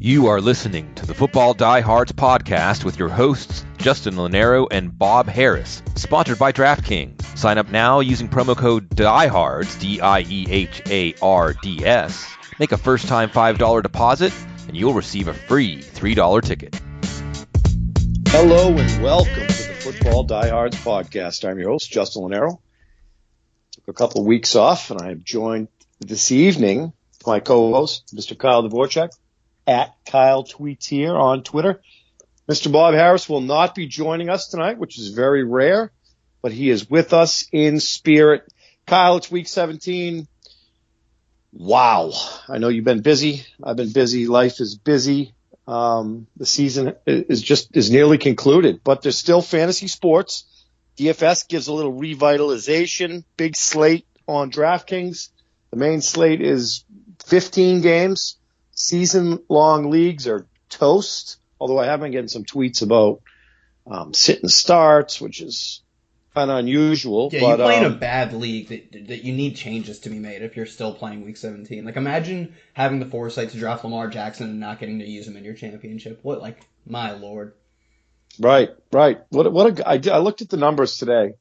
You are listening to the Football Diehards podcast with your hosts, Justin Lonero and Bob Harris, sponsored by DraftKings. Sign up now using promo code DIEHARDS, DIEHARDS. Make a first-time $5 deposit, and you'll receive a free $3 ticket. Hello and welcome to the Football Diehards podcast. I'm your host, Justin Lonero. Took a couple of weeks off, and I am joined this evening by my co-host, Mr. Kyle Dvorchak, at Kyle Tweets here on Twitter. Mr. Bob Harris will not be joining us tonight, which is very rare, but he is with us in spirit. Kyle, it's week 17. Wow. I know you've been busy. I've been busy. Life is busy. The season is nearly concluded, but there's still fantasy sports. DFS gives a little revitalization. Big slate on DraftKings. The main slate is 15 games. Season-long leagues are toast, although I have been getting some tweets about sit and starts, which is kind of unusual. Yeah, but, you play in a bad league that you need changes to be made if you're still playing Week 17. Like, imagine having the foresight to draft Lamar Jackson and not getting to use him in your championship. What, like, my lord. Right. I looked at the numbers today.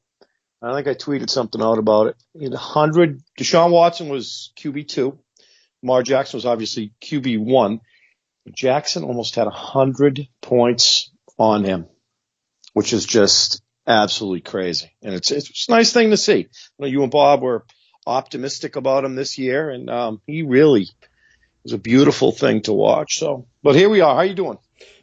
I think I tweeted something out about it. Deshaun Watson was QB2. Lamar Jackson was obviously QB1. Jackson almost had 100 points on him, which is just absolutely crazy. And it's a nice thing to see. You know, you and Bob were optimistic about him this year, and he really was a beautiful thing to watch. So, but here we are. How you doing?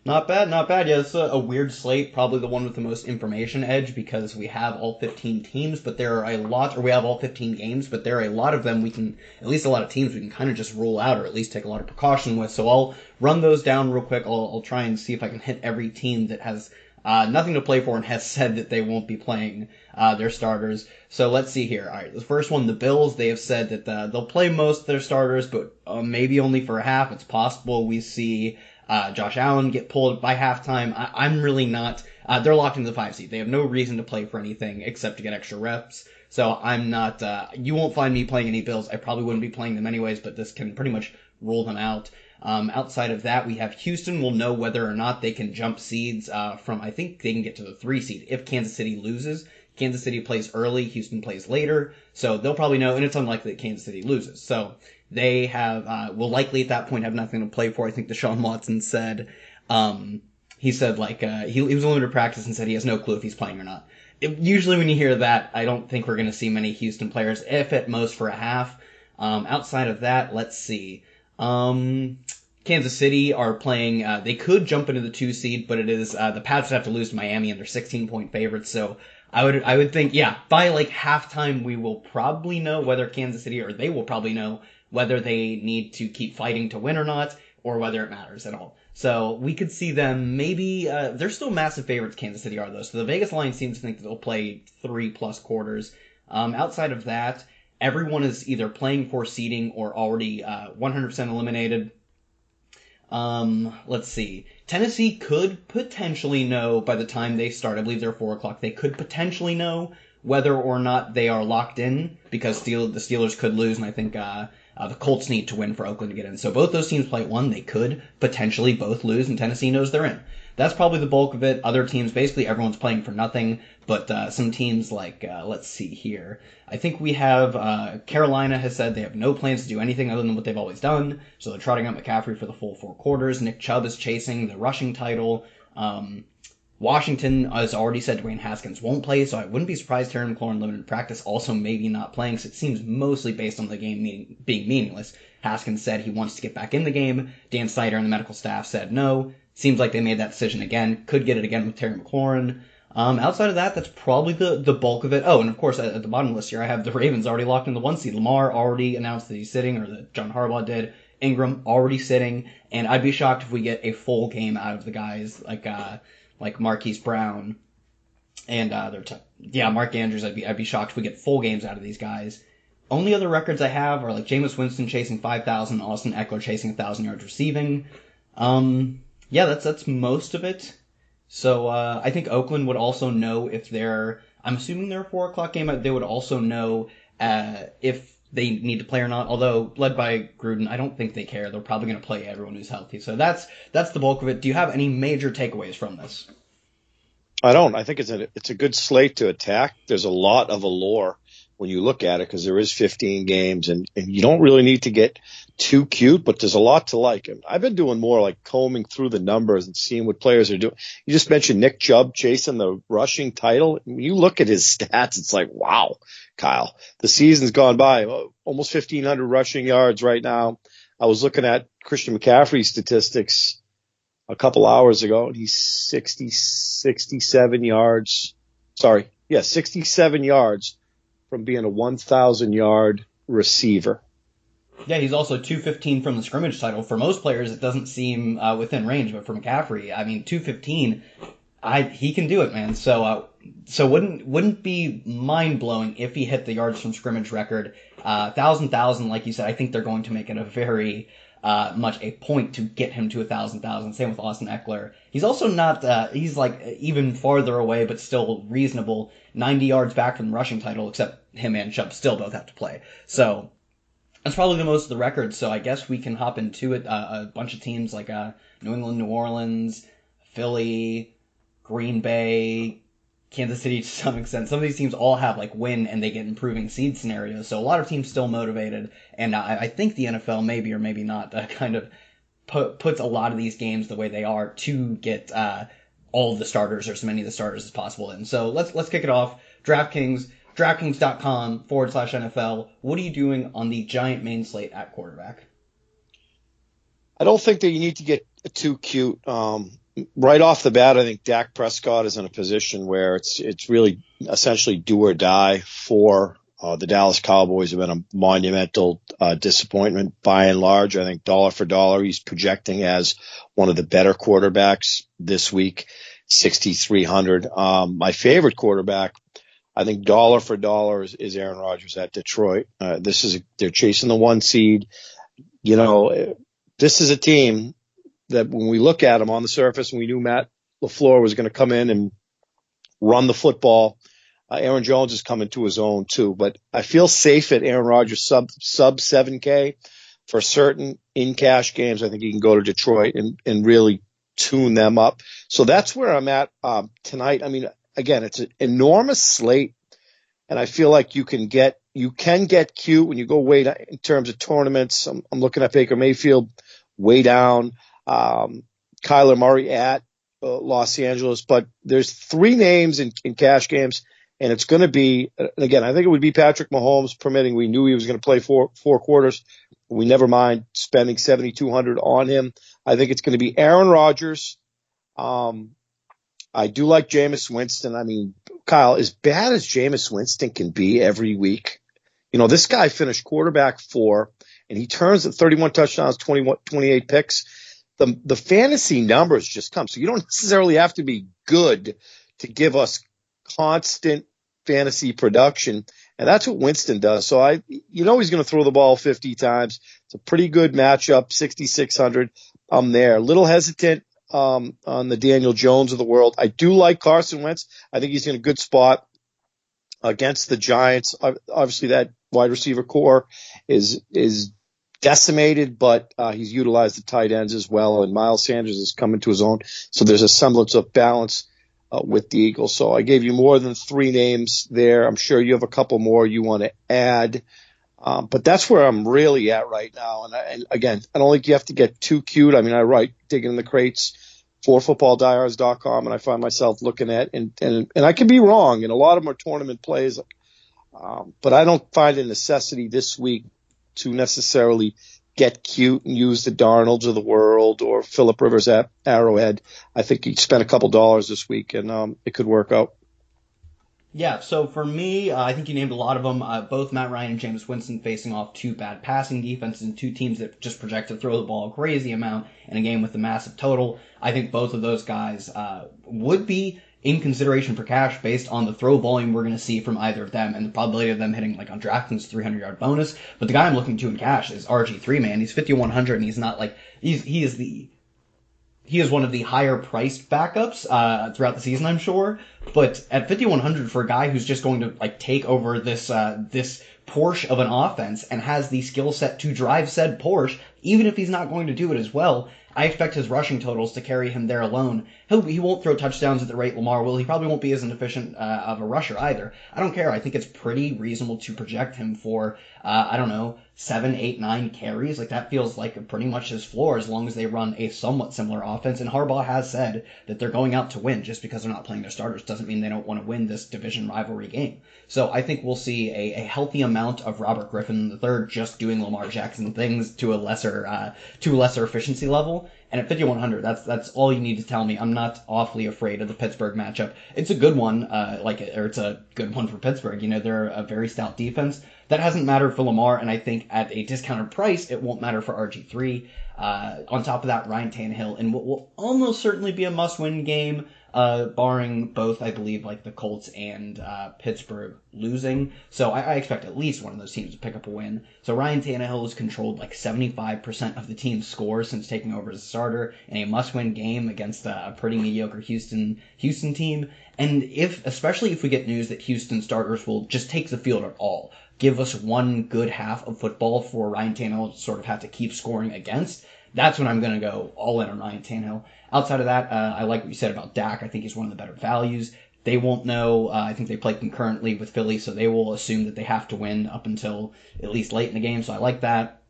Not bad. Yeah, it's a weird slate, probably the one with the most information edge because we have all 15 teams, but there are we have all 15 games, but there are a lot of them at least a lot of teams we can kind of just rule out or at least take a lot of precaution with. So I'll run those down real quick. I'll try and see if I can hit every team that has nothing to play for and has said that they won't be playing their starters. So let's see here. All right, the first one, the Bills, they have said that they'll play most of their starters, but maybe only for half. It's possible we see Josh Allen get pulled by halftime. I'm really not. They're locked into the 5 seed. They have no reason to play for anything except to get extra reps. So I'm not. You won't find me playing any Bills. I probably wouldn't be playing them anyways, but this can pretty much rule them out. Outside of that, we have Houston will know whether or not they can jump seeds from, I think they can get to the 3 seed if Kansas City loses. Kansas City plays early, Houston plays later, so they'll probably know, and it's unlikely that Kansas City loses. So they will likely at that point have nothing to play for. I think Deshaun Watson said, he said he was in limited practice and said he has no clue if he's playing or not. Usually when you hear that, I don't think we're going to see many Houston players, if at most for a half. Outside of that, let's see. Kansas City are playing, they could jump into the 2 seed, but it is, the Pats would have to lose to Miami and they're 16-point favorites, so I would think, yeah, by like halftime we will probably know whether Kansas City, or they will probably know whether they need to keep fighting to win or not, or whether it matters at all. So we could see them maybe, they're still massive favorites, Kansas City are though, so the Vegas line seems to think that they'll play 3+ quarters. Outside of that, everyone is either playing for seeding or already 100% eliminated. Let's see. Tennessee could potentially know by the time they start. I believe they're 4 o'clock. They could potentially know whether or not they are locked in because the Steelers could lose, and I think the Colts need to win for Oakland to get in. So both those teams play at 1. They could potentially both lose, and Tennessee knows they're in. That's probably the bulk of it. Other teams, basically everyone's playing for nothing, but some teams like, let's see here. I think we have, Carolina has said they have no plans to do anything other than what they've always done, so they're trotting out McCaffrey for the full 4 quarters. Nick Chubb is chasing the rushing title. Washington has already said Dwayne Haskins won't play, so I wouldn't be surprised Terry McLaurin limited practice also maybe not playing, so it seems mostly based on the game being meaningless. Haskins said he wants to get back in the game. Dan Snyder and the medical staff said no. Seems like they made that decision again. Could get it again with Terry McLaurin. Outside of that, that's probably the bulk of it. Oh, and of course, at the bottom of the list here, I have the Ravens already locked in the 1 seed. Lamar already announced that he's sitting, or that John Harbaugh did. Ingram already sitting, and I'd be shocked if we get a full game out of the guys like Marquise Brown and Mark Andrews. I'd be shocked if we get full games out of these guys. Only other records I have are like Jameis Winston chasing 5,000, Austin Eckler chasing 1,000 yards receiving. Yeah, that's most of it. So I think Oakland would also know if I'm assuming they're a 4 o'clock game, they would also know if they need to play or not. Although led by Gruden, I don't think they care. They're probably going to play everyone who's healthy. So that's the bulk of it. Do you have any major takeaways from this? I don't. I think it's a good slate to attack. There's a lot of allure when you look at it because there is 15 games and you don't really need to get too cute, but there's a lot to like. And I've been doing more like combing through the numbers and seeing what players are doing. You just mentioned Nick Chubb chasing the rushing title. When you look at his stats, it's like, wow, Kyle, the season's gone by, almost 1,500 rushing yards right now. I was looking at Christian McCaffrey's statistics a couple hours ago, and he's 67 yards. 67 yards from being a 1,000-yard receiver. Yeah, he's also 215 from the scrimmage title. For most players, it doesn't seem within range, but for McCaffrey, I mean, 215, he can do it, man. So wouldn't be mind blowing if he hit the yards from scrimmage record. 1,000, like you said, I think they're going to make it a very much a point to get him to 1,000. Same with Austin Eckler. He's also not, he's like even farther away, but still reasonable. 90 yards back from the rushing title, except him and Chubb still both have to play. So that's probably the most of the records. So I guess we can hop into it. A bunch of teams like New England, New Orleans, Philly, Green Bay, Kansas City to some extent. Some of these teams all have like win and they get improving seed scenarios. So a lot of teams still motivated. And I think the NFL maybe or maybe not kind of puts a lot of these games the way they are to get all of the starters or as many of the starters as possible in. So let's kick it off. DraftKings.com/NFL. What are you doing on the giant main slate at quarterback? I don't think that you need to get too cute. Right off the bat, I think Dak Prescott is in a position where it's really essentially do or die for the Dallas Cowboys. Have been a monumental disappointment by and large. I think dollar for dollar, he's projecting as one of the better quarterbacks this week, 6,300. My favorite quarterback, I think dollar for dollar is Aaron Rodgers at Detroit. They're chasing the 1 seed. You know, this is a team that when we look at them on the surface, and we knew Matt LaFleur was going to come in and run the football. Aaron Jones is coming to his own too, but I feel safe at Aaron Rodgers sub 7K for certain in cash games. I think he can go to Detroit and really tune them up. So that's where I'm at tonight. I mean, again, it's an enormous slate, and I feel like you can get cute when you go way down in terms of tournaments. I'm looking at Baker Mayfield way down. Kyler Murray at Los Angeles, but there's 3 names in cash games, and it's going to be, and again, I think it would be Patrick Mahomes, permitting. We knew he was going to play four quarters. We never mind spending $7,200 on him. I think it's going to be Aaron Rodgers. I do like Jameis Winston. I mean, Kyle, as bad as Jameis Winston can be every week, you know, this guy finished quarterback 4, and he turns at 31 touchdowns, 28 picks. The fantasy numbers just come. So you don't necessarily have to be good to give us constant fantasy production. And that's what Winston does. So he's going to throw the ball 50 times. It's a pretty good matchup, 6,600. I'm there. A little hesitant on the Daniel Jones of the world. I do like Carson Wentz. I think he's in a good spot against the Giants. Obviously, that wide receiver core is decimated, but he's utilized the tight ends as well, and Miles Sanders is coming to his own. So there's a semblance of balance with the Eagles. So I gave you more than 3 names there. I'm sure you have a couple more you want to add, but that's where I'm really at right now. And again, I don't think you have to get too cute. I mean, I write digging in the crates for footballdiehards.com, and I find myself looking at and I can be wrong, and a lot of them are tournament plays, but I don't find a necessity this week to necessarily get cute and use the Darnolds of the world or Phillip Rivers at Arrowhead. I think he spent a couple dollars this week, and it could work out. Yeah, so for me, I think you named a lot of them. Both Matt Ryan and Jameis Winston facing off 2 bad passing defenses and 2 teams that just project to throw the ball a crazy amount in a game with a massive total. I think both of those guys would be in consideration for cash based on the throw volume we're going to see from either of them and the probability of them hitting like on DraftKings 300-yard bonus. But the guy I'm looking to in cash is RG3, man. He's 5,100 and he's not like he is one of the higher priced backups throughout the season, I'm sure. But at 5,100 for a guy who's just going to like take over this Porsche of an offense and has the skill set to drive said Porsche, even if he's not going to do it as well, I expect his rushing totals to carry him there alone. He won't throw touchdowns at the rate Lamar will. He probably won't be as inefficient of a rusher either. I don't care. I think it's pretty reasonable to project him for, 7, 8, 9 carries. Like, that feels like pretty much his floor as long as they run a somewhat similar offense. And Harbaugh has said that they're going out to win. Just because they're not playing their starters doesn't mean they don't want to win this division rivalry game. So I think we'll see a healthy amount of Robert Griffin III just doing Lamar Jackson things to a lesser efficiency level. And at 5,100, that's all you need to tell me. I'm not awfully afraid of the Pittsburgh matchup. It's a good one, it's a good one for Pittsburgh. They're a very stout defense. That hasn't mattered for Lamar, and I think at a discounted price, it won't matter for RG3. On top of that, Ryan Tannehill in what will almost certainly be a must-win game, barring both, I believe, like the Colts and Pittsburgh losing. So I expect at least one of those teams to pick up a win. So Ryan Tannehill has controlled like 75% of the team's scores since taking over as a starter in a must-win game against a pretty mediocre Houston team. And especially if we get news that Houston starters will just take the field at all, give us one good half of football for Ryan Tannehill to sort of have to keep scoring against, that's when I'm going to go all in on Ryan Tannehill. Outside of that, I like what you said about Dak. I think he's one of the better values. They won't know. I think they play concurrently with Philly, so they will assume that they have to win up until at least late in the game, so I like that.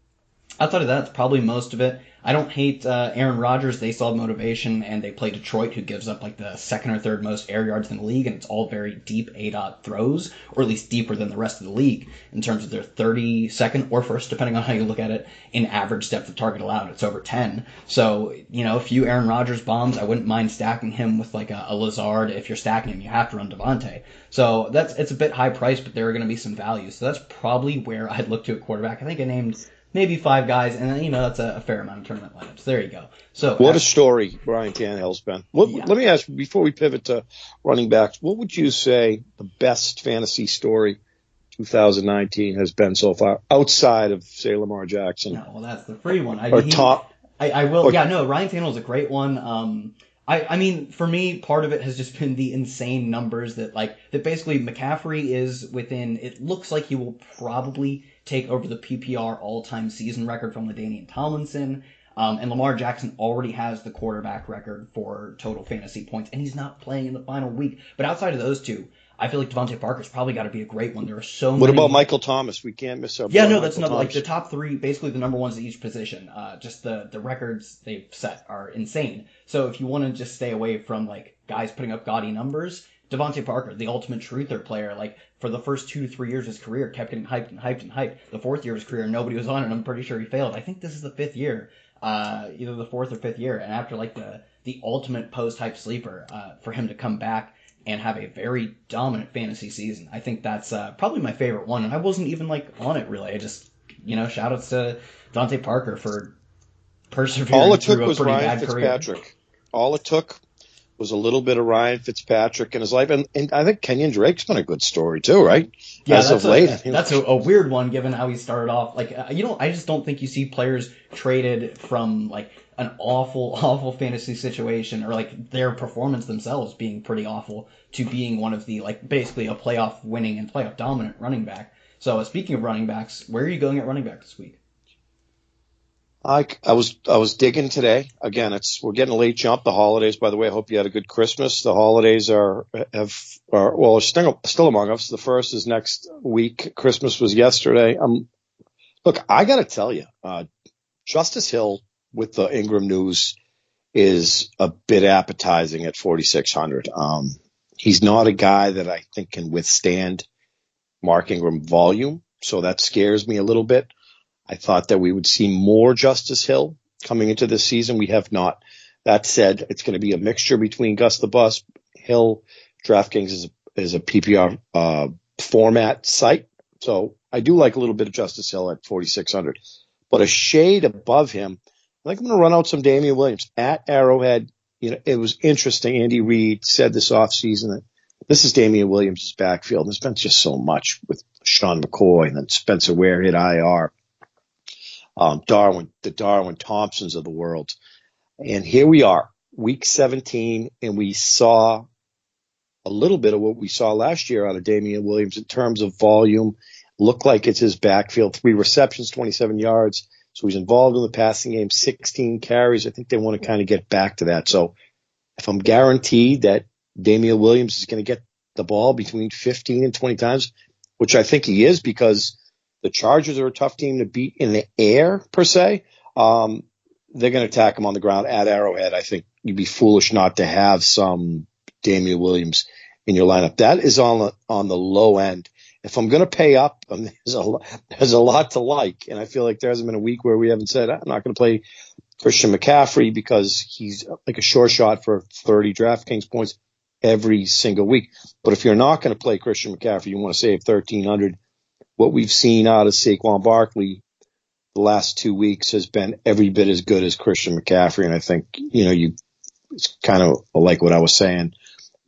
Outside of that, that's probably most of it. I don't hate Aaron Rodgers. They still have motivation, and they play Detroit, who gives up like the second or third most air yards in the league, and it's all very deep A-dot throws, or at least deeper than the rest of the league in terms of their 32nd or first, depending on how you look at it, in average depth of target allowed. It's over 10. So, a few Aaron Rodgers bombs, I wouldn't mind stacking him with like a Lazard. If you're stacking him, you have to run Devontae. So it's a bit high price, but there are going to be some value. So that's probably where I'd look to at quarterback. I think I named maybe 5 guys, and then, that's a fair amount of tournament lineups. There you go. So what a story Brian Tannehill's been. Let me ask you, before we pivot to running backs, what would you say the best fantasy story 2019 has been so far, outside of, say, Lamar Jackson? No, well, that's the free one. I will. Ryan Tannehill's a great one. I mean, for me, part of it has just been the insane numbers that basically McCaffrey is within, it looks like he will probably take over the PPR all-time season record from LaDainian Tomlinson. And Lamar Jackson already has the quarterback record for total fantasy points, and he's not playing in the final week. But outside of those two, I feel like Devontae Parker's probably got to be a great one. There are so many. What about Michael Thomas? We can't miss our. Yeah, no, that's another. Like the top 3, basically the number ones at each position. Just the records they've set are insane. So if you want to just stay away from like guys putting up gaudy numbers, Devontae Parker, the ultimate truther player, like for the first 2 to 3 years of his career, kept getting hyped and hyped and hyped. The 4th year of his career, nobody was on it. I'm pretty sure he failed. I think this is the 5th year, either the 4th or 5th year. And after like the ultimate post-hype sleeper, for him to come back and have a very dominant fantasy season, I think that's probably my favorite one. And I wasn't even like on it really. I just, shout outs to Devontae Parker for persevering through a pretty bad career. All it took was a little bit of Ryan Fitzpatrick in his life. And I think Kenyon Drake's been a good story too, right? Yeah, that's a weird one given how he started off. Like, I just don't think you see players traded from like an awful fantasy situation or like their performance themselves being pretty awful to being one of the like basically a playoff winning and playoff dominant running back. So speaking of running backs, where are you going at running back this week? I was digging today. Again, we're getting a late jump. The holidays, by the way, I hope you had a good Christmas. The holidays are still among us. The first is next week. Christmas was yesterday. Look, I got to tell you, Justice Hill with the Ingram news is a bit appetizing at 4,600. He's not a guy that I think can withstand Mark Ingram volume, so that scares me a little bit. I thought that we would see more Justice Hill coming into this season. We have not. That said, it's going to be a mixture between Gus the Bus, Hill. DraftKings is a PPR format site. So I do like a little bit of Justice Hill at 4,600. But a shade above him, I think I'm going to run out some Damian Williams at Arrowhead. It was interesting. Andy Reid said this offseason that this is Damian Williams' backfield. There's been just so much with Sean McCoy and then Spencer Ware hit IR. The Darwin Thompsons of the world. And here we are, week 17, and we saw a little bit of what we saw last year out of Damian Williams in terms of volume. look like it's his backfield. 3 receptions, 27 yards. So he's involved in the passing game, 16 carries. I think they want to kind of get back to that. So if I'm guaranteed that Damian Williams is going to get the ball between 15 and 20 times, which I think he is because the Chargers are a tough team to beat in the air, per se, they're going to attack him on the ground at Arrowhead. I think you'd be foolish not to have some Damian Williams in your lineup. That is on the low end. If I'm going to pay up, there's a lot to like, and I feel like there hasn't been a week where we haven't said I'm not going to play Christian McCaffrey because he's like a sure shot for 30 DraftKings points every single week. But if you're not going to play Christian McCaffrey, you want to save 1,300. What we've seen out of Saquon Barkley the last 2 weeks has been every bit as good as Christian McCaffrey, and I think it's kind of like what I was saying.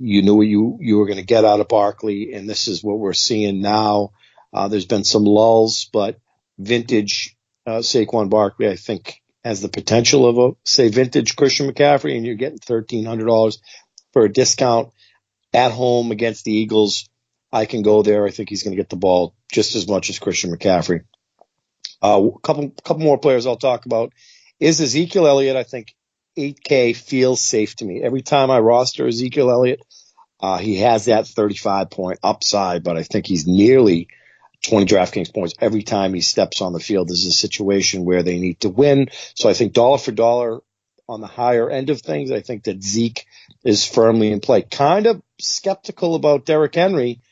You knew what you were going to get out of Barkley, and this is what we're seeing now. There's been some lulls, but vintage Saquon Barkley, I think, has the potential of vintage Christian McCaffrey, and you're getting $1,300 for a discount at home against the Eagles. I can go there. I think he's going to get the ball just as much as Christian McCaffrey. A couple more players I'll talk about is Ezekiel Elliott. I think 8K feels safe to me. Every time I roster Ezekiel Elliott, he has that 35-point upside, but I think he's nearly 20 DraftKings points every time he steps on the field. This is a situation where they need to win. So I think dollar for dollar on the higher end of things, I think that Zeke is firmly in play. Kind of skeptical about Derrick Henry.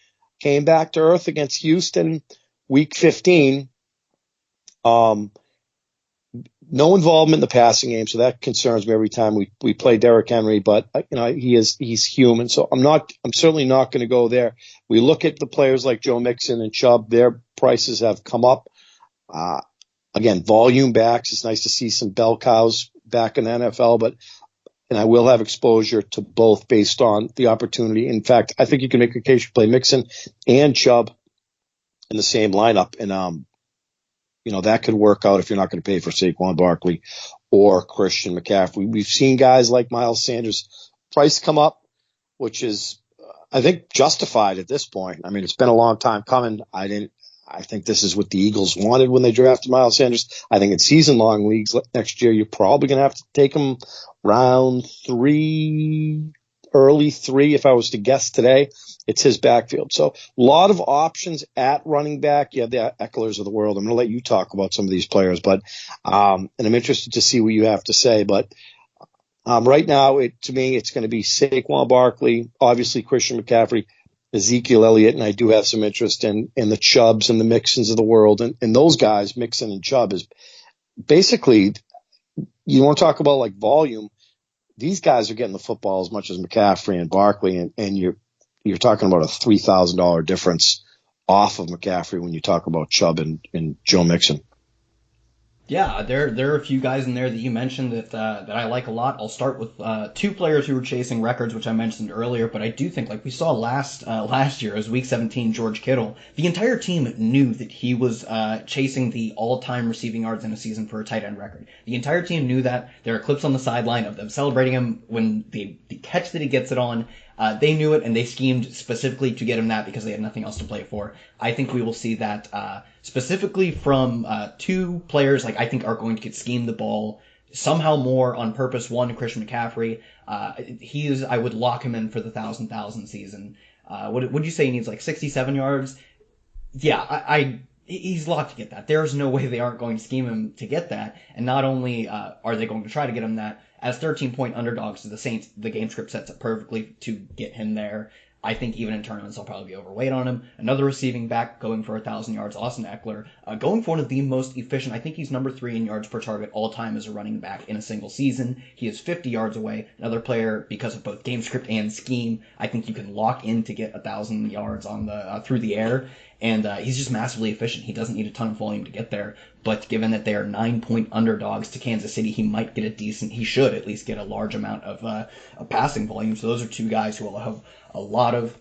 Came back to earth against Houston week 15. No involvement in the passing game, so that concerns me every time we play Derrick Henry. But he's human, so I'm certainly not going to go there. We look at the players like Joe Mixon and Chubb; their prices have come up. Again, volume backs. It's nice to see some bell cows back in the NFL, and I will have exposure to both based on the opportunity. In fact, I think you can make a case to play Mixon and Chubb in the same lineup, and that could work out if you're not going to pay for Saquon Barkley or Christian McCaffrey. We've seen guys like Miles Sanders' price come up, which is, I think, justified at this point. I mean, it's been a long time coming. I think this is what the Eagles wanted when they drafted Miles Sanders. I think in season-long leagues next year, you're probably going to have to take him round 3, early 3, if I was to guess today. It's his backfield. So a lot of options at running back. You have the Ecklers of the world. I'm going to let you talk about some of these players, but and I'm interested to see what you have to say. But right now, to me, it's going to be Saquon Barkley, obviously Christian McCaffrey, Ezekiel Elliott, and I do have some interest in the Chubbs and the Mixons of the world. And those guys, Mixon and Chubb, is basically, you want to talk about like volume. These guys are getting the football as much as McCaffrey and Barkley, and you're talking about a $3,000 difference off of McCaffrey when you talk about Chubb and Joe Mixon. Yeah, there are a few guys in there that you mentioned that I like a lot. I'll start with 2 players who were chasing records, which I mentioned earlier, but I do think, like we saw last year, as Week 17, George Kittle, the entire team knew that he was chasing the all-time receiving yards in a season for a tight end record. The entire team knew that. There are clips on the sideline of them celebrating him when the catch that he gets it on. They knew it, and they schemed specifically to get him that because they had nothing else to play for. I think we will see that specifically from 2 players I think are going to get schemed the ball somehow more on purpose. One, Christian McCaffrey. I would lock him in for the 1,000 season. Would you say he needs 67 yards? Yeah, he's locked to get that. There's no way they aren't going to scheme him to get that. And not only are they going to try to get him that, as 13-point underdogs to the Saints, the game script sets up perfectly to get him there. I think even in tournaments, I'll probably be overweight on him. Another receiving back going for 1,000 yards, Austin Eckler, going for one of the most efficient. I think he's number 3 in yards per target all time as a running back in a single season. He is 50 yards away. Another player, because of both game script and scheme, I think you can lock in to get 1,000 yards on the through the air. And he's just massively efficient. He doesn't need a ton of volume to get there. But given that they are 9-point underdogs to Kansas City, he should at least get a large amount of passing volume. So those are 2 guys who will have a lot of.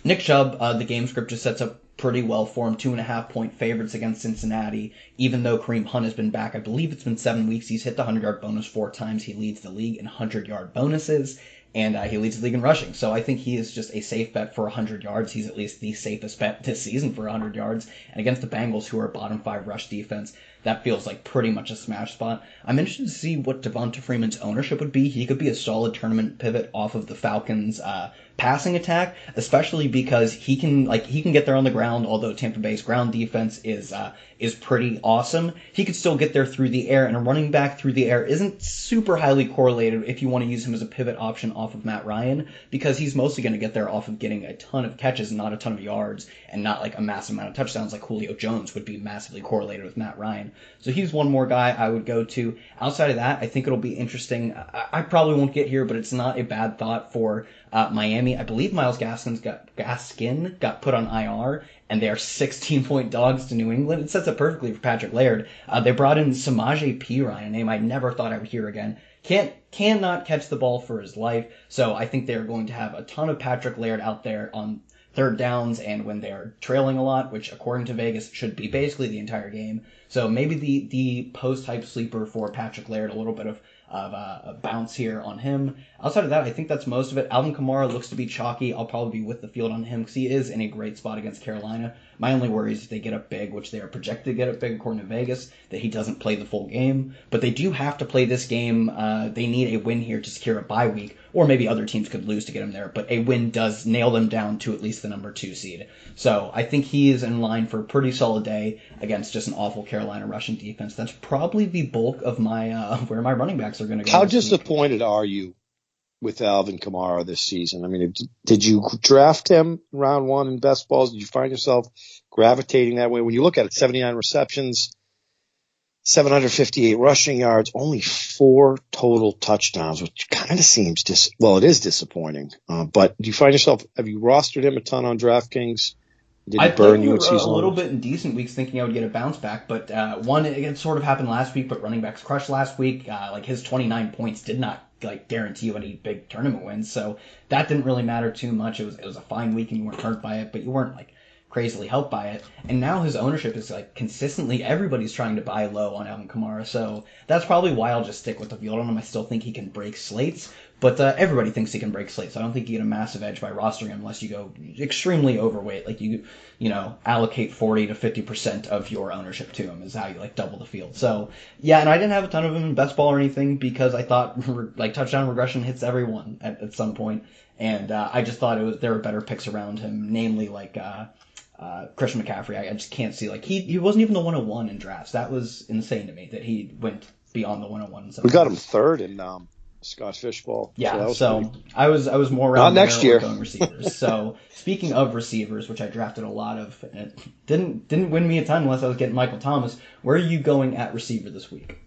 Nick Chubb, the game script just sets up pretty well for him. 2.5-point favorites against Cincinnati. Even though Kareem Hunt has been back, I believe it's been 7 weeks. He's hit the 100-yard bonus 4 times. He leads the league in 100-yard bonuses. and he leads the league in rushing. So I think he is just a safe bet for 100 yards. He's at least the safest bet this season for 100 yards. And against the Bengals, who are a bottom 5 rush defense, that feels like pretty much a smash spot. I'm interested to see what Devonta Freeman's ownership would be. He could be a solid tournament pivot off of the Falcons' passing attack, especially because he can get there on the ground. Although Tampa Bay's ground defense is pretty awesome, he could still get there through the air, and a running back through the air isn't super highly correlated if you want to use him as a pivot option off of Matt Ryan, because he's mostly going to get there off of getting a ton of catches, not a ton of yards, and not like a massive amount of touchdowns like Julio Jones would be massively correlated with Matt Ryan. So he's one more guy I would go to. Outside of that, I think it'll be interesting. I probably won't get here, but it's not a bad thought for Miami. I believe Myles Gaskin got put on IR, and they are 16-point dogs to New England. It sets up perfectly for Patrick Laird. They brought in Samaje Perine, a name I never thought I would hear again. Cannot catch the ball for his life, so I think they're going to have a ton of Patrick Laird out there on third downs and when they're trailing a lot, which according to Vegas should be basically the entire game. So maybe the post-hype sleeper for Patrick Laird, a little bit of a bounce here on him. Outside of that, I think that's most of it. Alvin Kamara looks to be chalky. I'll probably be with the field on him because he is in a great spot against Carolina. My only worry is if they get up big, which they are projected to get up big according to Vegas, that he doesn't play the full game. But they do have to play this game. They need a win here to secure a bye week, or maybe other teams could lose to get him there. But a win does nail them down to at least the number 2 seed. So I think he is in line for a pretty solid day against just an awful Carolina rushing defense. That's probably the bulk of my where my running backs are going to go. How disappointed are you with Alvin Kamara this season? I mean, did you draft him round 1 in best balls? Did you find yourself gravitating that way? When you look at it, 79 receptions, 758 rushing yards, only 4 total touchdowns, which kind of seems it is disappointing. But do you find yourself, have you rostered him a ton on DraftKings? Did he burn you in season? A little bit in decent weeks, thinking I would get a bounce back, but it sort of happened last week. But running backs crushed last week. Like his 29 points did not guarantee you any big tournament wins, so that didn't really matter too much. It was a fine week and you weren't hurt by it, but you weren't crazily helped by it. And now his ownership is consistently, everybody's trying to buy low on Alvin Kamara, so that's probably why I'll just stick with the field on him. I still think he can break slates, but everybody thinks he can break slates. I don't think you get a massive edge by rostering him unless you go extremely overweight, allocate 40 to 50% of your ownership to him is how you double the field. So yeah, and I didn't have a ton of him in best ball or anything because I thought touchdown regression hits everyone at some point, and I just thought there were better picks around him, namely Christian McCaffrey. I just can't see he wasn't even the 101 in drafts. That was insane to me that he went beyond the 101. We got him third in Scott Fishbowl. Yeah, so I was more around next year going receivers. So speaking of receivers, which I drafted a lot of, and it didn't win me a ton unless I was getting Michael Thomas. Where are you going at receiver this week?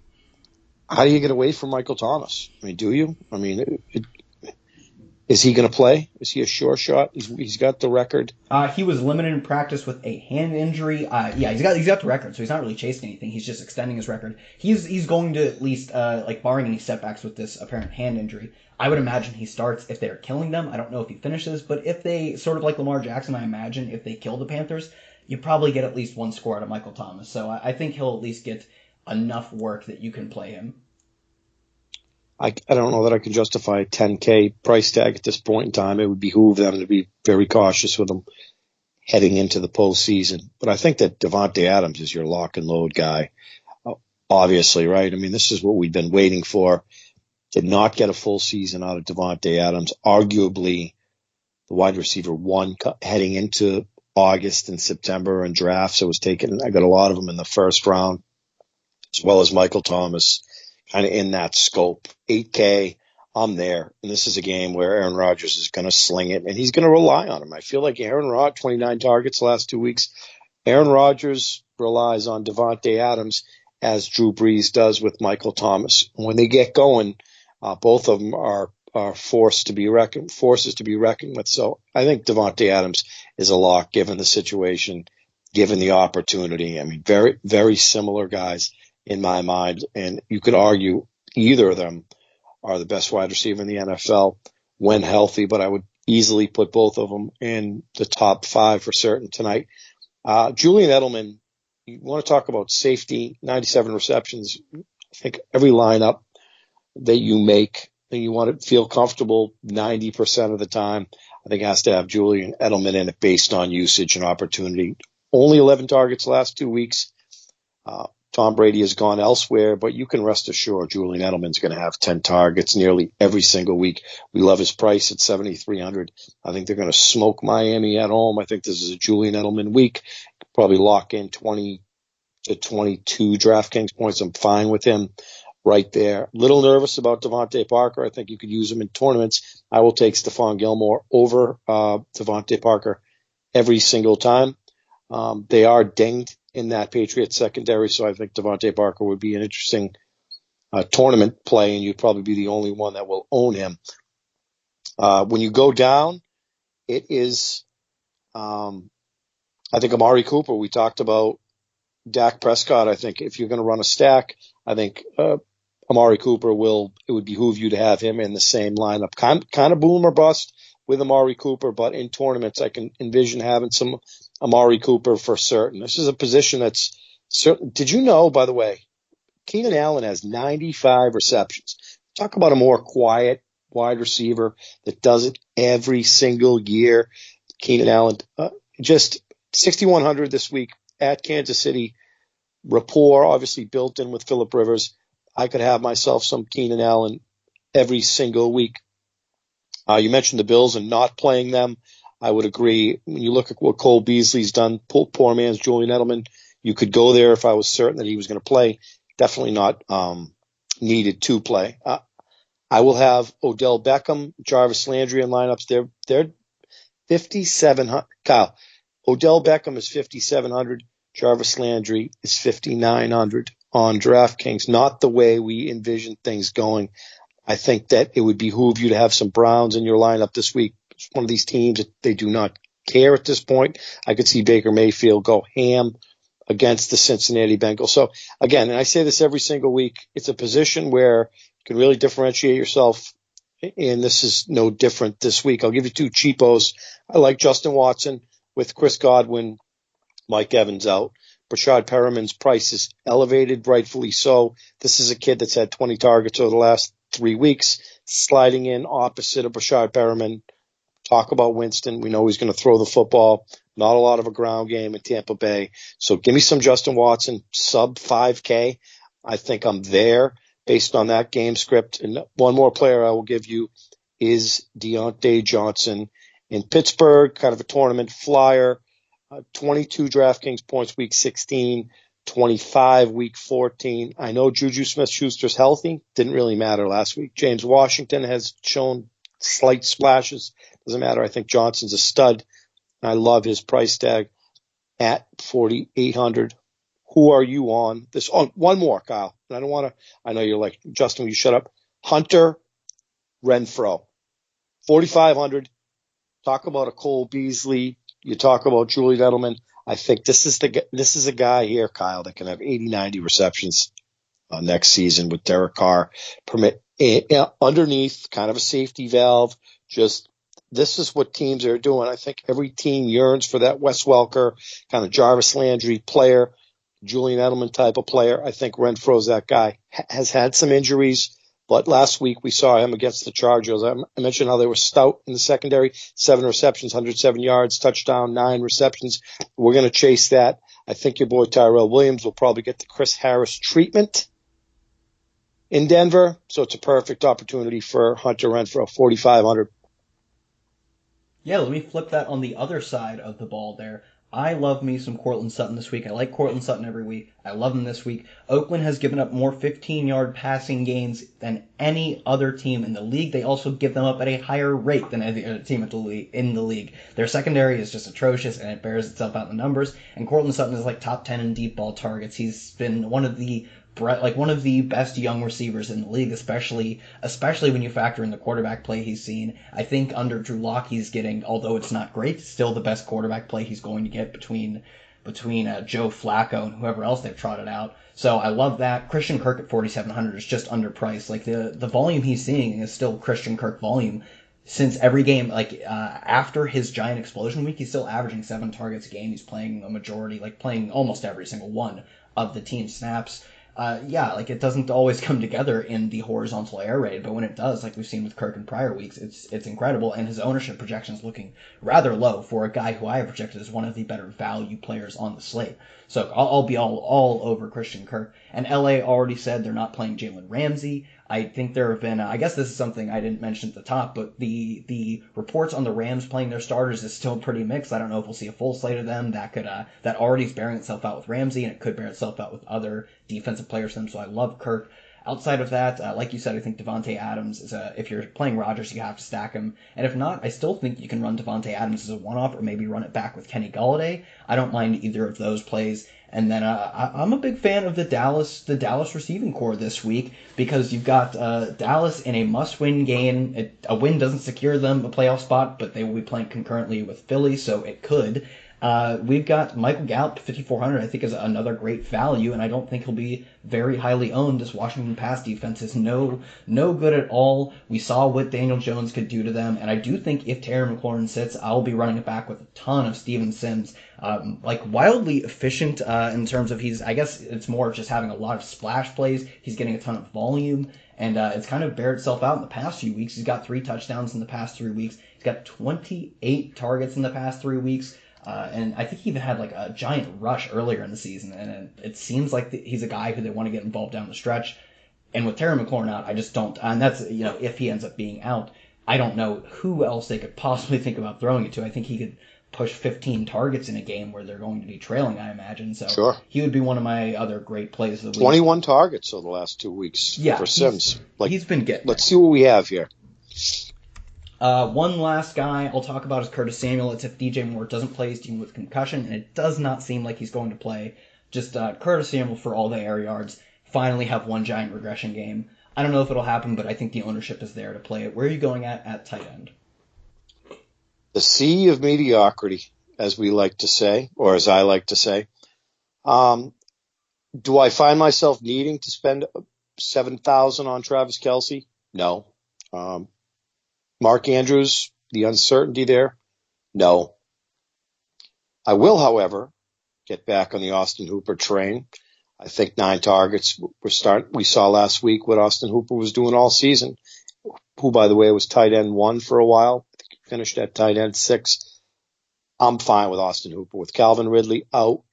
How do you get away from Michael Thomas? I mean, do you? I mean, is he going to play? Is he a sure shot? He's got the record. He was limited in practice with a hand injury. Yeah, he's got the record, so he's not really chasing anything. He's just extending his record. He's going to at least barring any setbacks with this apparent hand injury, I would imagine he starts if they're killing them. I don't know if he finishes, but if they sort of like Lamar Jackson, I imagine if they kill the Panthers, you probably get at least 1 score out of Michael Thomas. So I think he'll at least get enough work that you can play him. I don't know that I can justify a $10K price tag at this point in time. It would behoove them to be very cautious with him heading into the postseason. But I think that Davante Adams is your lock and load guy, obviously, right? I mean, this is what we've been waiting for. Did not get a full season out of Davante Adams, arguably the wide receiver 1 heading into August and September and drafts. I got a lot of them in the first round, as well as Michael Thomas. Kind of in that scope. 8K, I'm there. And this is a game where Aaron Rodgers is going to sling it, and he's going to rely on him. I feel like 29 targets last 2 weeks. Aaron Rodgers relies on Davante Adams as Drew Brees does with Michael Thomas. When they get going, both of them are forces to be reckoned with. So I think Davante Adams is a lock given the situation, given the opportunity. I mean, very, very similar guys in my mind, and you could argue either of them are the best wide receiver in the NFL when healthy, but I would easily put both of them in the top 5 for certain tonight. Julian Edelman, you want to talk about safety, 97 receptions. I think every lineup that you make and you want to feel comfortable 90% of the time, I think it has to have Julian Edelman in it based on usage and opportunity. Only 11 targets last 2 weeks. Tom Brady has gone elsewhere, but you can rest assured Julian Edelman's going to have 10 targets nearly every single week. We love his price at 7,300. I think they're going to smoke Miami at home. I think this is a Julian Edelman week. Probably lock in 20 to 22 DraftKings points. I'm fine with him right there. Little nervous about Devontae Parker. I think you could use him in tournaments. I will take Stephon Gilmore over Devontae Parker every single time. They are dinged in that Patriots secondary, so I think Devontae Parker would be an interesting tournament play, and you'd probably be the only one that will own him. When you go down, it is, I think, Amari Cooper. We talked about Dak Prescott. I think if you're going to run a stack, I think Amari Cooper it would behoove you to have him in the same lineup. Kind of boom or bust with Amari Cooper, but in tournaments, I can envision having some Amari Cooper for certain. This is a position that's certain. Did you know, by the way, Keenan Allen has 95 receptions. Talk about a more quiet wide receiver that does it every single year. Keenan Allen, just 6,100 this week at Kansas City. Rapport obviously built in with Phillip Rivers. I could have myself some Keenan Allen every single week. You mentioned the Bills and not playing them. I would agree. When you look at what Cole Beasley's done, poor man's Julian Edelman, you could go there if I was certain that he was going to play. Definitely not needed to play. I will have Odell Beckham, Jarvis Landry in lineups. They're 5,700. Kyle, Odell Beckham is 5,700. Jarvis Landry is 5,900 on DraftKings. Not the way we envision things going. I think that it would behoove you to have some Browns in your lineup this week. It's one of these teams that they do not care at this point. I could see Baker Mayfield go ham against the Cincinnati Bengals. So again, and I say this every single week, it's a position where you can really differentiate yourself, and this is no different this week. I'll give you two cheapos. I like Justin Watson with Chris Godwin, Mike Evans out. Brashad Perriman's price is elevated, rightfully so. This is a kid that's had 20 targets over the last 3 weeks, sliding in opposite of Brashad Perriman. Talk about Winston. We know he's going to throw the football. Not a lot of a ground game in Tampa Bay. So give me some Justin Watson, sub 5K. I think I'm there based on that game script. And one more player I will give you is Deontay Johnson in Pittsburgh, kind of a tournament flyer. 22 DraftKings points week 16, 25 week 14. I know Juju Smith-Schuster's healthy. Didn't really matter last week. James Washington has shown slight splashes. Doesn't matter. I think Johnson's a stud. I love his price tag at 4,800. Who are you on this? Oh, one more, Kyle. And I don't want to, I know you're like, Justin, will you shut up? Hunter Renfrow, 4,500. Talk about a Cole Beasley. You talk about Julian Edelman. I think this is a guy here, Kyle, that can have 80, 90 receptions next season with Derek Carr. Underneath, kind of a safety valve. Just this is what teams are doing. I think every team yearns for that Wes Welker, kind of Jarvis Landry player, Julian Edelman type of player. I think Renfro's that guy. Has had some injuries, but last week we saw him against the Chargers. I mentioned how they were stout in the secondary, 7 receptions, 107 yards, touchdown, 9 receptions. We're going to chase that. I think your boy Tyrell Williams will probably get the Chris Harris treatment in Denver. So it's a perfect opportunity for Hunter Renfrow, 4,500. Yeah, let me flip that on the other side of the ball there. I love me some Courtland Sutton this week. I like Courtland Sutton every week. I love him this week. Oakland has given up more 15-yard passing gains than any other team in the league. They also give them up at a higher rate than any other team in the league. Their secondary is just atrocious, and it bears itself out in the numbers. And Courtland Sutton is like top 10 in deep ball targets. He's been one of the best young receivers in the league, especially when you factor in the quarterback play he's seen. I think under Drew Lock he's getting, although it's not great, still the best quarterback play he's going to get between Joe Flacco and whoever else they've trotted out. So I love that. Christian Kirk at 4,700 is just underpriced. Like the volume he's seeing is still Christian Kirk volume. Since every game, after his giant explosion week, he's still averaging 7 targets a game. He's playing a majority, playing almost every single one of the team snaps. like it doesn't always come together in the horizontal air raid, but when it does, like we've seen with Kirk in prior weeks, it's incredible. And his ownership projection is looking rather low for a guy who I have projected as one of the better value players on the slate. So I'll be all over Christian Kirk. And LA already said they're not playing Jalen Ramsey. I think there have been, I guess this is something I didn't mention at the top, but the reports on the Rams playing their starters is still pretty mixed. I don't know if we'll see a full slate of them. That already is bearing itself out with Ramsey, and it could bear itself out with other defensive players for them. So I love Kirk. Outside of that, like you said, I think Devontae Adams is if you're playing Rodgers, you have to stack him. And if not, I still think you can run Devontae Adams as a one-off, or maybe run it back with Kenny Golladay. I don't mind either of those plays. And then I'm a big fan of the Dallas receiving core this week, because you've got Dallas in a must-win game. A win doesn't secure them a playoff spot, but they will be playing concurrently with Philly, so it could. We've got Michael Gallup, 5,400, I think is another great value, and I don't think he'll be very highly owned. This Washington pass defense is no good at all. We saw what Daniel Jones could do to them, and I do think if Terry McLaurin sits, I'll be running it back with a ton of Steven Sims. Wildly efficient in terms of I guess it's more just having a lot of splash plays. He's getting a ton of volume, and it's kind of bared itself out in the past few weeks. He's got 3 touchdowns in the past 3 weeks. He's got 28 targets in the past 3 weeks. And I think he even had like a giant rush earlier in the season, and it seems like he's a guy who they want to get involved down the stretch. And with Terry McLaurin out, I just don't. And that's, if he ends up being out, I don't know who else they could possibly think about throwing it to. I think he could push 15 targets in a game where they're going to be trailing, I imagine. So sure. He would be one of my other great plays of the week. 21 targets over the last 2 weeks for Sims. He's been getting. Let's see what we have here. One last guy I'll talk about is Curtis Samuel. It's if DJ Moore doesn't play, he's dealing with concussion, and it does not seem like he's going to play. Just Curtis Samuel for all the air yards. Finally have one giant regression game. I don't know if it'll happen, but I think the ownership is there to play it. Where are you going at tight end? The sea of mediocrity, as we like to say, or as I like to say. Do I find myself needing to spend $7,000 on Travis Kelce? No. Mark Andrews, the uncertainty there? No. I will, however, get back on the Austin Hooper train. I think 9 targets. We saw last week what Austin Hooper was doing all season, who, by the way, was tight end 1 for a while. I think he finished at tight end 6. I'm fine with Austin Hooper. With Calvin Ridley out,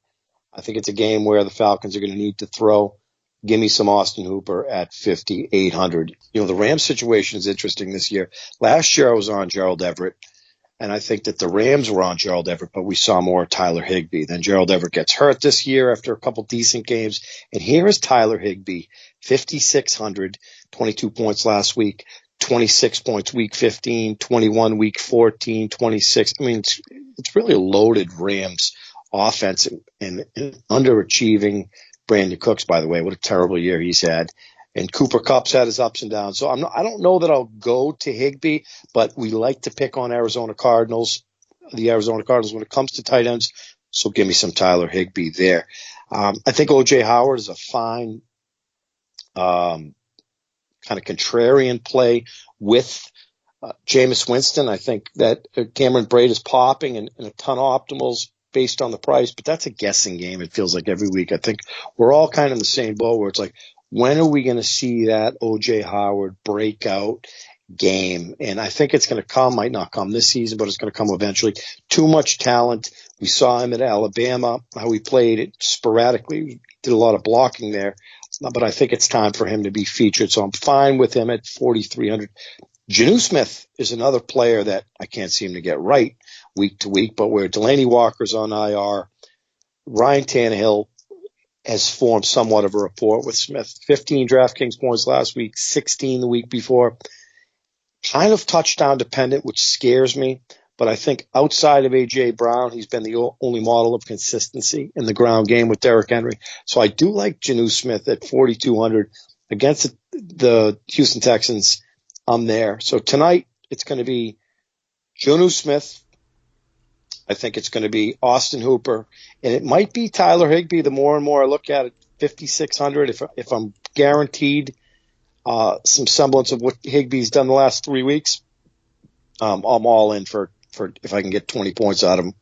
I think it's a game where the Falcons are going to need to throw. Give me some Austin Hooper at 5,800. The Rams situation is interesting this year. Last year I was on Gerald Everett, and I think that the Rams were on Gerald Everett, but we saw more Tyler Higbee. Then Gerald Everett gets hurt this year after a couple decent games. And here is Tyler Higbee, 5,600, 22 points last week, 26 points week 15, 21 week 14, 26. I mean, it's really a loaded Rams offense and underachieving Brandon Cooks, by the way. What a terrible year he's had. And Cooper Kupp's had his ups and downs. So I don't know that I'll go to Higbee, but we like to pick on the Arizona Cardinals when it comes to tight ends. So give me some Tyler Higbee there. I think O.J. Howard is a fine kind of contrarian play with Jameis Winston. I think that Cameron Braid is popping and a ton of optimals based on the price, but that's a guessing game. It feels like every week. I think we're all kind of in the same boat where it's like, when are we going to see that O.J. Howard breakout game? And I think it's going to come, might not come this season, but it's going to come eventually. Too much talent. We saw him at Alabama, how he played it sporadically. He did a lot of blocking there, but I think it's time for him to be featured. So I'm fine with him at 4,300. Geno Smith is another player that I can't seem to get right week to week, but where Delaney Walker's on IR, Ryan Tannehill has formed somewhat of a rapport with Smith. 15 DraftKings points last week, 16 the week before. Kind of touchdown dependent, which scares me, but I think outside of A.J. Brown, he's been the only model of consistency in the ground game with Derrick Henry. So I do like Geno Smith at 4,200 against the Houston Texans. I'm there. So tonight it's going to be Geno Smith. I think it's going to be Austin Hooper, and it might be Tyler Higbee. The more and more I look at it, 5,600. If I'm guaranteed some semblance of what Higbee's done the last 3 weeks, I'm all in for if I can get 20 points out of him.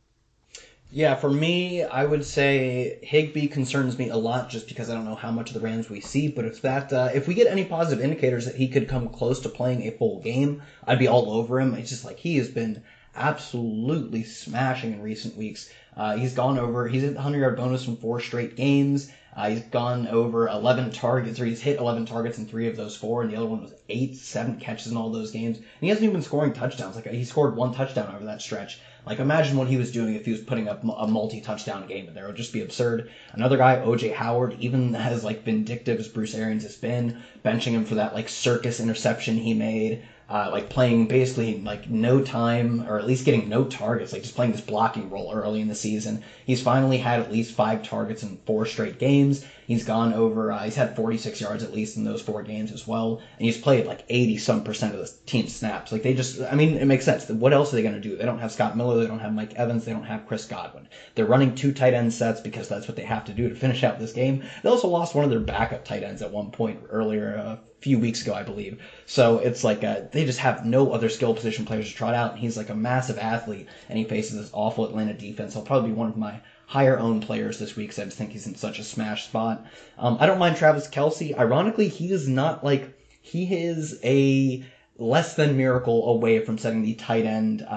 Yeah, for me, I would say Higbee concerns me a lot just because I don't know how much of the Rams we see. But if we get any positive indicators that he could come close to playing a full game, I'd be all over him. It's just like he has been absolutely smashing in recent weeks. He's hit the 100-yard bonus in 4 straight games. He's gone over 11 targets, or he's hit 11 targets in 3 of those 4, and the other one was 7 catches in all those games. And he hasn't even been scoring touchdowns. Like, he scored 1 touchdown over that stretch. Like, imagine what he was doing if he was putting up a multi-touchdown game in there. It would just be absurd. Another guy, O.J. Howard, even as, like, vindictive as Bruce Arians has been, benching him for that, like, circus interception he made, like, playing basically, like, no time, or at least getting no targets, like, just playing this blocking role early in the season. He's finally had at least 5 targets in 4 straight games. He's gone over, he's had 46 yards at least in those 4 games as well. And he's played like 80-some% of the team's snaps. Like, it makes sense. What else are they going to do? They don't have Scott Miller. They don't have Mike Evans. They don't have Chris Godwin. They're running 2 tight end sets because that's what they have to do to finish out this game. They also lost one of their backup tight ends at one point earlier, a few weeks ago, I believe. So it's like they just have no other skill position players to trot out. And he's like a massive athlete, and he faces this awful Atlanta defense. He'll probably be one of my higher owned players this week, because I just think he's in such a smash spot. I don't mind Travis Kelce. Ironically, he is a less than miracle away from setting the tight end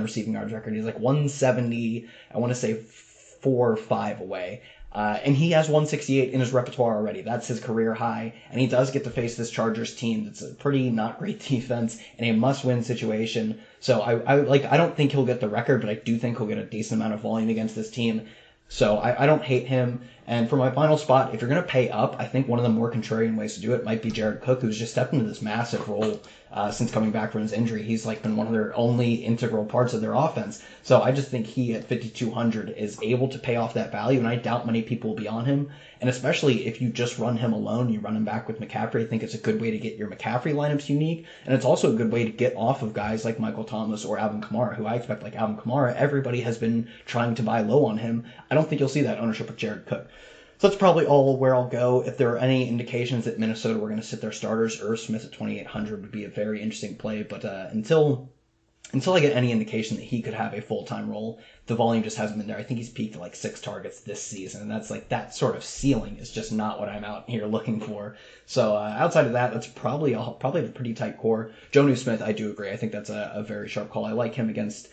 receiving yards record. He's like 170, I want to say 4 or 5 away. And he has 168 in his repertoire already. That's his career high. And he does get to face this Chargers team that's a pretty not great defense in a must-win situation. So I don't think he'll get the record, but I do think he'll get a decent amount of volume against this team. So I don't hate him. And for my final spot, if you're going to pay up, I think one of the more contrarian ways to do it might be Jared Cook, who's just stepped into this massive role since coming back from his injury. He's like been one of their only integral parts of their offense. So I just think he at 5,200 is able to pay off that value, and I doubt many people will be on him. And especially if you just run him alone, you run him back with McCaffrey, I think it's a good way to get your McCaffrey lineups unique. And it's also a good way to get off of guys like Michael Thomas or Alvin Kamara, who I expect, like Alvin Kamara, everybody has been trying to buy low on him. I don't think you'll see that ownership with Jared Cook. So that's probably all where I'll go. If there are any indications that Minnesota were going to sit their starters, Irv Smith at 2,800 would be a very interesting play. But until I get any indication that he could have a full-time role, the volume just hasn't been there. I think he's peaked at like 6 targets this season, and that's like that sort of ceiling is just not what I'm out here looking for. So outside of that, that's probably a pretty tight core. Jonnu Smith, I do agree. I think that's a very sharp call. I like him against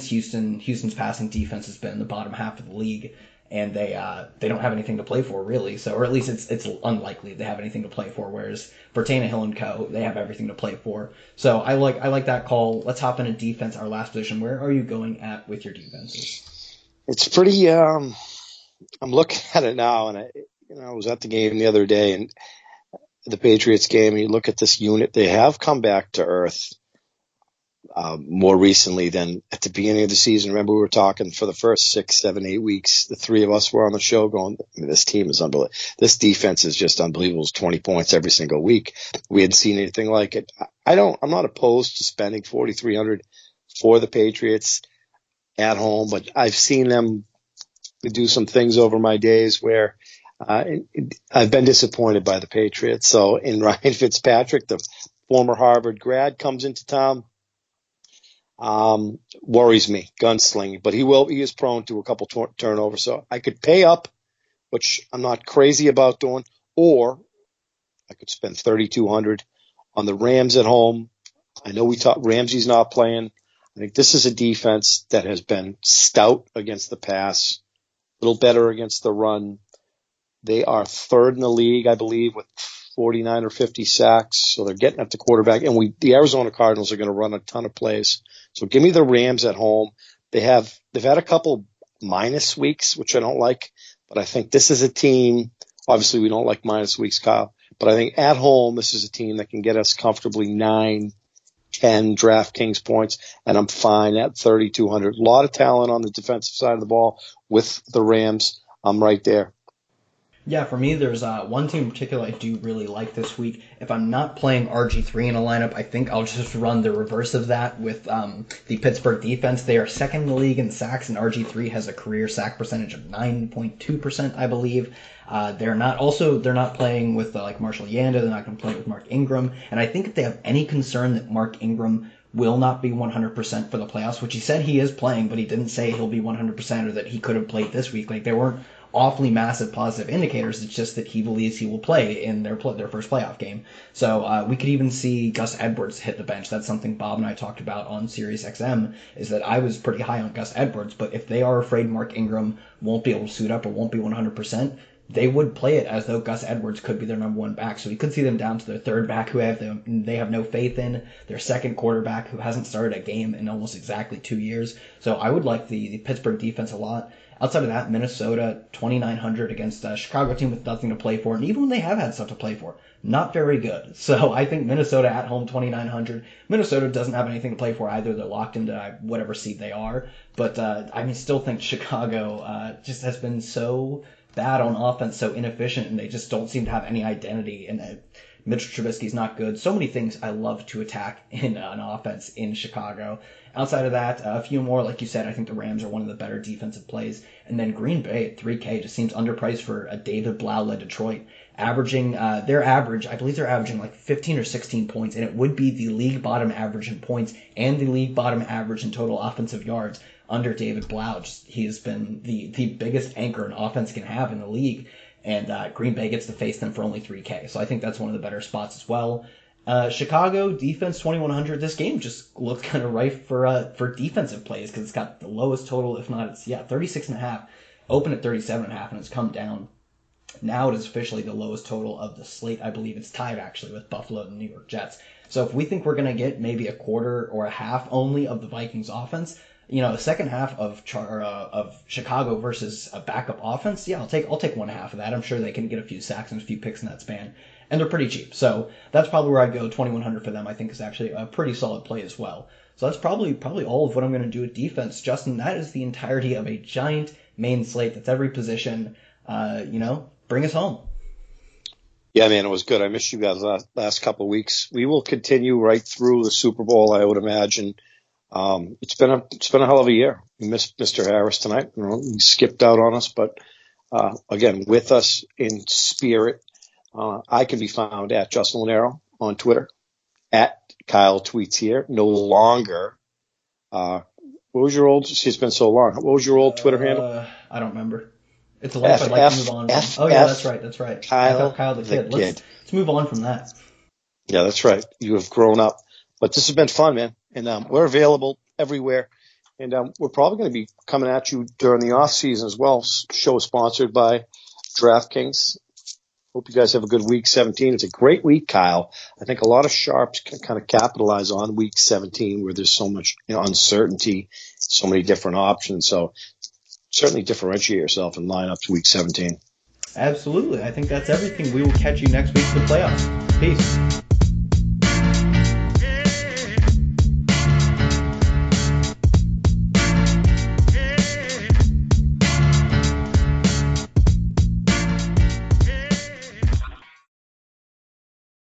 Houston. Houston's passing defense has been in the bottom half of the league, and they don't have anything to play for really. So, or at least it's unlikely they have anything to play for. Whereas for Tannehill and co, they have everything to play for. So I like that call. Let's hop into defense, our last position. Where are you going at with your defenses? It's pretty. I'm looking at it now, and I was at the game the other day, and the Patriots game. And you look at this unit; they have come back to earth. More recently than at the beginning of the season. Remember, we were talking for the first 6, 7, 8 weeks. The 3 of us were on the show going, this team is unbelievable. This defense is just unbelievable. It's 20 points every single week. We hadn't seen anything like it. I'm not opposed to spending $4,300 for the Patriots at home, but I've seen them do some things over my days where I've been disappointed by the Patriots. So in Ryan Fitzpatrick, the former Harvard grad, comes into town. Worries me, gunslinging, but he is prone to a couple turnovers. So I could pay up, which I'm not crazy about doing, or I could spend $3,200 on the Rams at home. I know we talked Ramsey's not playing. I think this is a defense that has been stout against the pass, a little better against the run. They are 3rd in the league, I believe, with 49 or 50 sacks. So they're getting at the quarterback, and the Arizona Cardinals are going to run a ton of plays. So give me the Rams at home. They've had a couple minus weeks, which I don't like, but I think this is a team. Obviously, we don't like minus weeks, Kyle, but I think at home, this is a team that can get us comfortably 9, 10 DraftKings points, and I'm fine at 3,200. A lot of talent on the defensive side of the ball with the Rams. I'm right there. Yeah, for me, there's one team in particular I do really like this week. If I'm not playing RG3 in a lineup, I think I'll just run the reverse of that with the Pittsburgh defense. They are 2nd in the league in sacks, and RG3 has a career sack percentage of 9.2%, I believe. They're not playing with like Marshall Yanda. They're not going to play with Mark Ingram. And I think if they have any concern that Mark Ingram will not be 100% for the playoffs, which he said he is playing, but he didn't say he'll be 100% or that he could have played this week. Like, there weren't awfully massive positive indicators. It's just that he believes he will play in their first playoff game. So we could even see Gus Edwards hit the bench. That's something Bob and I talked about on Sirius XM, is that I was pretty high on Gus Edwards, but if they are afraid Mark Ingram won't be able to suit up or won't be 100%, they would play it as though Gus Edwards could be their number one back. So we could see them down to their third back, who they have no faith in, their second quarterback, who hasn't started a game in almost exactly 2 years. So I would like the Pittsburgh defense a lot. Outside of that, Minnesota, 2,900 against a Chicago team with nothing to play for. And even when they have had stuff to play for, not very good. So I think Minnesota at home, 2,900. Minnesota doesn't have anything to play for either. They're locked into whatever seed they are. But still think Chicago just has been so bad on offense, so inefficient, and they just don't seem to have any identity. And Mitchell Trubisky's not good. So many things I love to attack in an offense in Chicago. Outside of that, a few more, like you said, I think the Rams are one of the better defensive plays. And then Green Bay at 3K just seems underpriced for a David Blau-led Detroit. I believe they're averaging like 15 or 16 points, and it would be the league bottom average in points and the league bottom average in total offensive yards under David Blau. He has been the biggest anchor an offense can have in the league, and Green Bay gets to face them for only 3K. So I think that's one of the better spots as well. Chicago defense 2,100. This game just looks kind of rife for defensive plays because it's got the lowest total, if not, it's 36.5. Open at 37.5, and it's come down. Now it is officially the lowest total of the slate. I believe it's tied actually with Buffalo and the New York Jets. So if we think we're going to get maybe a quarter or a half only of the Vikings offense, the second half of Chicago versus a backup offense, I'll take one half of that. I'm sure they can get a few sacks and a few picks in that span, and they're pretty cheap. So that's probably where I'd go. 2,100 for them, I think, is actually a pretty solid play as well. So that's probably all of what I'm going to do with defense, Justin. That is the entirety of a giant main slate. That's every position. Bring us home. Yeah, man, it was good. I missed you guys last couple of weeks. We will continue right through the Super Bowl, I would imagine. It's been a hell of a year. We missed Mr. Harris tonight. He skipped out on us, but again, with us in spirit, I can be found at Justin Lonero on Twitter, at Kyle Tweets Here. No longer. What was your old? It's been so long. What was your old Twitter handle? I don't remember. It's a life I'd like to move on from. Oh yeah, that's right. Kyle the Kid. Let's move on from that. Yeah, that's right. You have grown up, but this has been fun, man. And we're available everywhere. And we're probably going to be coming at you during the off season as well. Show sponsored by DraftKings. Hope you guys have a good week 17. It's a great week, Kyle. I think a lot of sharps can kind of capitalize on week 17 where there's so much uncertainty, so many different options. So certainly differentiate yourself in lineups week 17. Absolutely. I think that's everything. We will catch you next week for the playoffs. Peace.